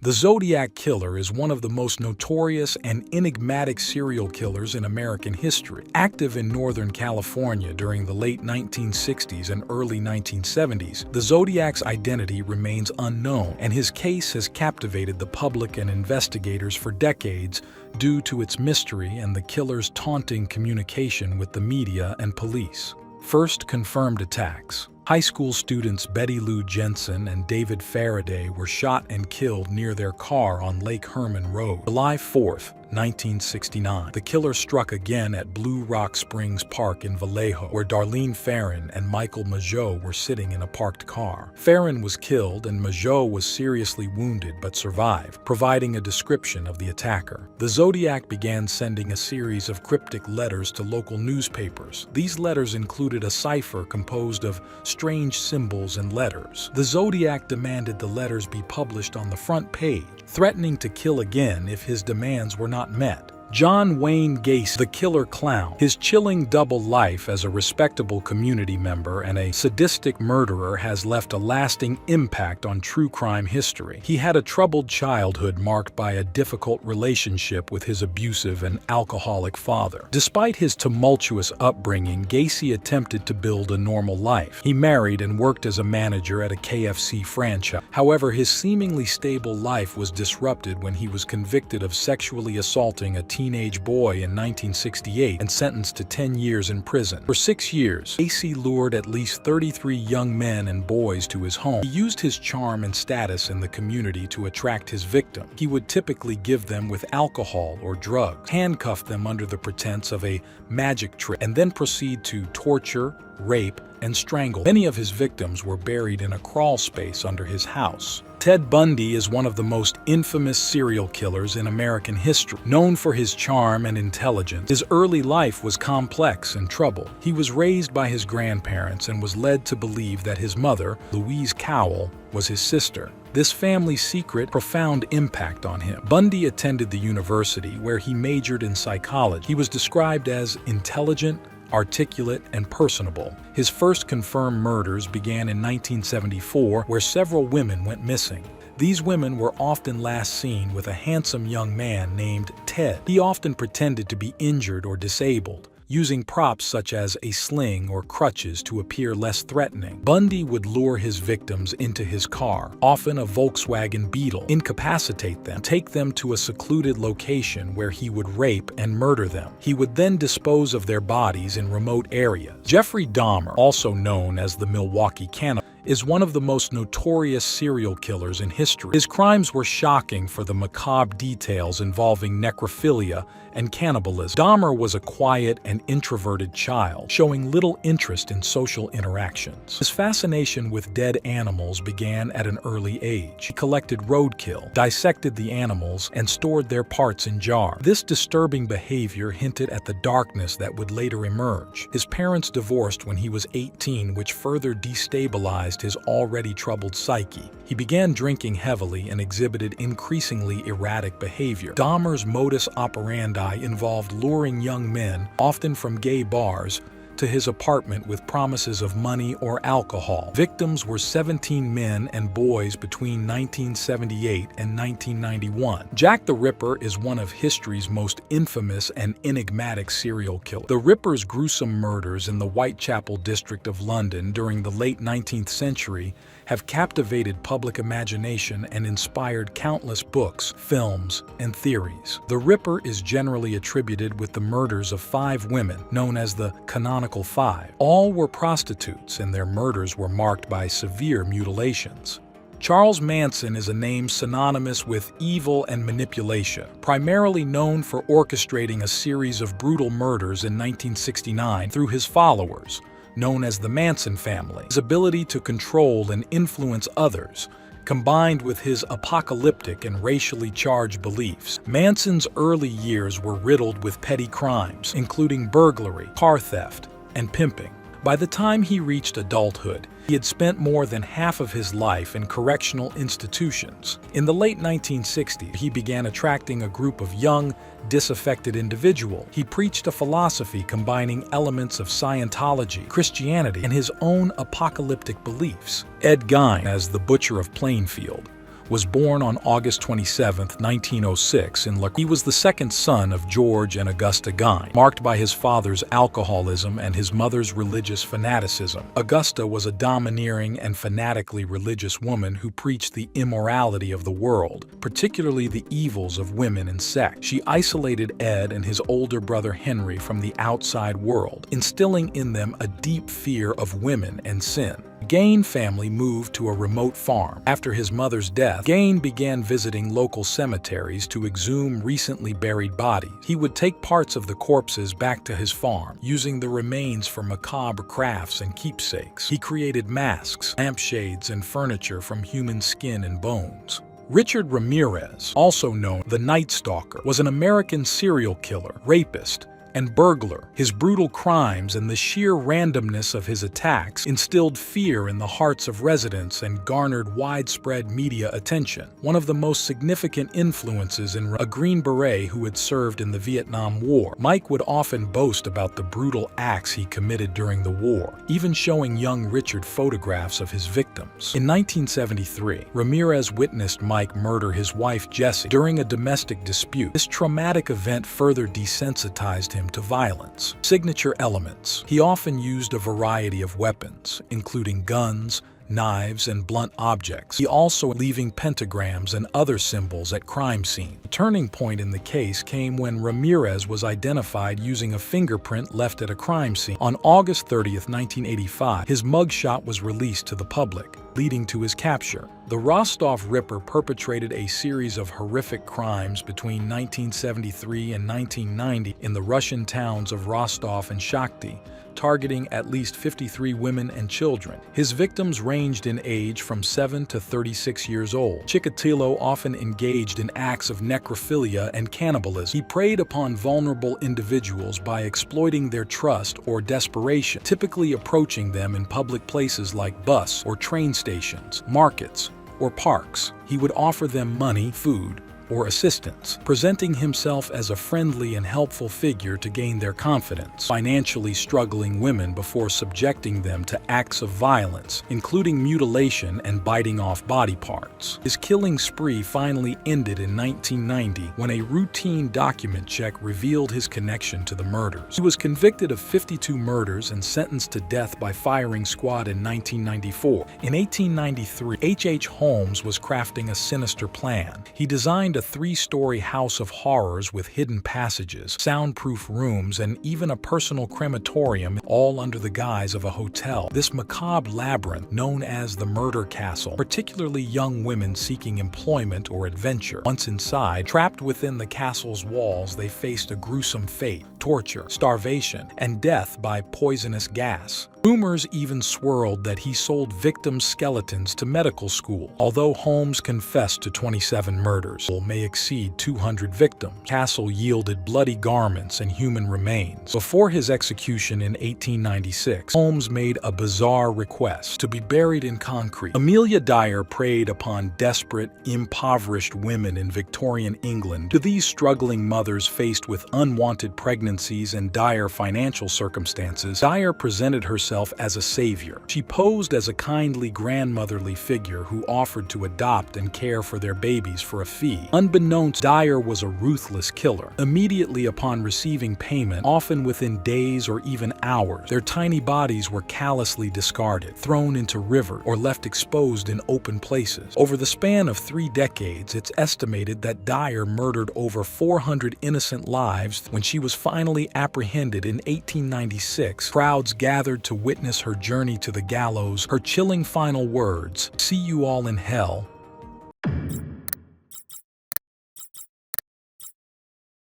The Zodiac Killer is one of the most notorious and enigmatic serial killers in American history. Active in Northern California during the late 1960s and early 1970s, the Zodiac's identity remains unknown, and his case has captivated the public and investigators for decades due to its mystery and the killer's taunting communication with the media and police. First confirmed attacks. High school students Betty Lou Jensen and David Faraday were shot and killed near their car on Lake Herman Road. July 4, 1969. The killer struck again at Blue Rock Springs Park in Vallejo, where Darlene Ferrin and Michael Mageau were sitting in a parked car. Ferrin was killed and Mageau was seriously wounded but survived, providing a description of the attacker. The Zodiac began sending a series of cryptic letters to local newspapers. These letters included a cipher composed of strange symbols and letters. The Zodiac demanded the letters be published on the front page, threatening to kill again if his demands were not met. John Wayne Gacy, the killer clown. His chilling double life as a respectable community member and a sadistic murderer has left a lasting impact on true crime history. He had a troubled childhood marked by a difficult relationship with his abusive and alcoholic father. Despite his tumultuous upbringing, Gacy attempted to build a normal life. He married and worked as a manager at a KFC franchise. However, his seemingly stable life was disrupted when he was convicted of sexually assaulting a teenage boy in 1968 and sentenced to 10 years in prison. For 6 years, Gacy lured at least 33 young men and boys to his home. He used his charm and status in the community to attract his victim. He would typically give them with alcohol or drugs, handcuff them under the pretense of a magic trick, and then proceed to torture, rape, and strangle. Many of his victims were buried in a crawl space under his house. Ted Bundy is one of the most infamous serial killers in American history. Known for his charm and intelligence, his early life was complex and troubled. He was raised by his grandparents and was led to believe that his mother, Louise Cowell, was his sister. This family secret had a profound impact on him. Bundy attended the university where he majored in psychology. He was described as intelligent, articulate, and personable. His first confirmed murders began in 1974, where several women went missing. These women were often last seen with a handsome young man named Ted. He often pretended to be injured or disabled, using props such as a sling or crutches to appear less threatening. Bundy would lure his victims into his car, often a Volkswagen Beetle, incapacitate them, take them to a secluded location where he would rape and murder them. He would then dispose of their bodies in remote areas. Jeffrey Dahmer, also known as the Milwaukee Cannibal, is one of the most notorious serial killers in history. His crimes were shocking for the macabre details involving necrophilia and cannibalism. Dahmer was a quiet and introverted child, showing little interest in social interactions. His fascination with dead animals began at an early age. He collected roadkill, dissected the animals, and stored their parts in jars. This disturbing behavior hinted at the darkness that would later emerge. His parents divorced when he was 18, which further destabilized his already troubled psyche. He began drinking heavily and exhibited increasingly erratic behavior. Dahmer's modus operandi involved luring young men, often from gay bars, to his apartment with promises of money or alcohol. Victims were 17 men and boys between 1978 and 1991. Jack the Ripper is one of history's most infamous and enigmatic serial killers. The Ripper's gruesome murders in the Whitechapel district of London during the late 19th century have captivated public imagination and inspired countless books, films, and theories. The Ripper is generally attributed with the murders of 5 women, known as the Canonical Five. All were prostitutes, and their murders were marked by severe mutilations. Charles Manson is a name synonymous with evil and manipulation, primarily known for orchestrating a series of brutal murders in 1969 through his followers, known as the Manson family. His ability to control and influence others, combined with his apocalyptic and racially charged beliefs. Manson's early years were riddled with petty crimes, including burglary, car theft, and pimping. By the time he reached adulthood, he had spent more than half of his life in correctional institutions. In the late 1960s, he began attracting a group of young, disaffected individuals. He preached a philosophy combining elements of Scientology, Christianity, and his own apocalyptic beliefs. Ed Gein, as the Butcher of Plainfield, was born on August 27, 1906 in He was the second son of George and Augusta Gyne, marked by his father's alcoholism and his mother's religious fanaticism. Augusta was a domineering and fanatically religious woman who preached the immorality of the world, particularly the evils of women and sex. She isolated Ed and his older brother Henry from the outside world, instilling in them a deep fear of women and sin. The Gyne family moved to a remote farm. After his mother's death, Gyne began visiting local cemeteries to exhume recently buried bodies. He would take parts of the corpses back to his farm, using the remains for macabre crafts and keepsakes. He created masks, lampshades, and furniture from human skin and bones. Richard Ramirez, also known as the Night Stalker, was an American serial killer, rapist, and burglar. His brutal crimes and the sheer randomness of his attacks instilled fear in the hearts of residents and garnered widespread media attention. One of the most significant influences in a Green Beret who had served in the Vietnam War, Mike would often boast about the brutal acts he committed during the war, even showing young Richard photographs of his victims. In 1973, Ramirez witnessed Mike murder his wife Jessie during a domestic dispute. This traumatic event further desensitized him to violence. Signature elements. He often used a variety of weapons, including guns, knives, and blunt objects. He also leaving pentagrams and other symbols at crime scene. The turning point in the case came when Ramirez was identified using a fingerprint left at a crime scene. On August 30, 1985, his mugshot was released to the public, leading to his capture. The Rostov Ripper perpetrated a series of horrific crimes between 1973 and 1990 in the Russian towns of Rostov and Shakhty, targeting at least 53 women and children. His victims ranged in age from 7 to 36 years old. Chikatilo often engaged in acts of necrophilia and cannibalism. He preyed upon vulnerable individuals by exploiting their trust or desperation, typically approaching them in public places like bus or train stations, markets, or parks. He would offer them money, food, or assistance, presenting himself as a friendly and helpful figure to gain their confidence, financially struggling women before subjecting them to acts of violence, including mutilation and biting off body parts. His killing spree finally ended in 1990 when a routine document check revealed his connection to the murders. He was convicted of 52 murders and sentenced to death by firing squad in 1994. In 1893, H. Holmes was crafting a sinister plan. He designed a three-story house of horrors with hidden passages, soundproof rooms, and even a personal crematorium, all under the guise of a hotel. This macabre labyrinth, known as the Murder Castle, particularly young women seeking employment or adventure. Once inside, trapped within the castle's walls, they faced a gruesome fate: torture, starvation, and death by poisonous gas. Rumors even swirled that he sold victims' skeletons to medical school. Although Holmes confessed to 27 murders, may exceed 200 victims. Castle yielded bloody garments and human remains. Before his execution in 1896, Holmes made a bizarre request to be buried in concrete. Amelia Dyer preyed upon desperate, impoverished women in Victorian England. To these struggling mothers faced with unwanted pregnancies and dire financial circumstances, Dyer presented herself as a savior. She posed as a kindly grandmotherly figure who offered to adopt and care for their babies for a fee. Unbeknownst, Dyer was a ruthless killer. Immediately upon receiving payment, often within days or even hours, their tiny bodies were callously discarded, thrown into rivers, or left exposed in open places. Over the span of 3 decades, it's estimated that Dyer murdered over 400 innocent lives. When she was finally apprehended in 1896, crowds gathered to witness her journey to the gallows. Her chilling final words, "See you all in hell,"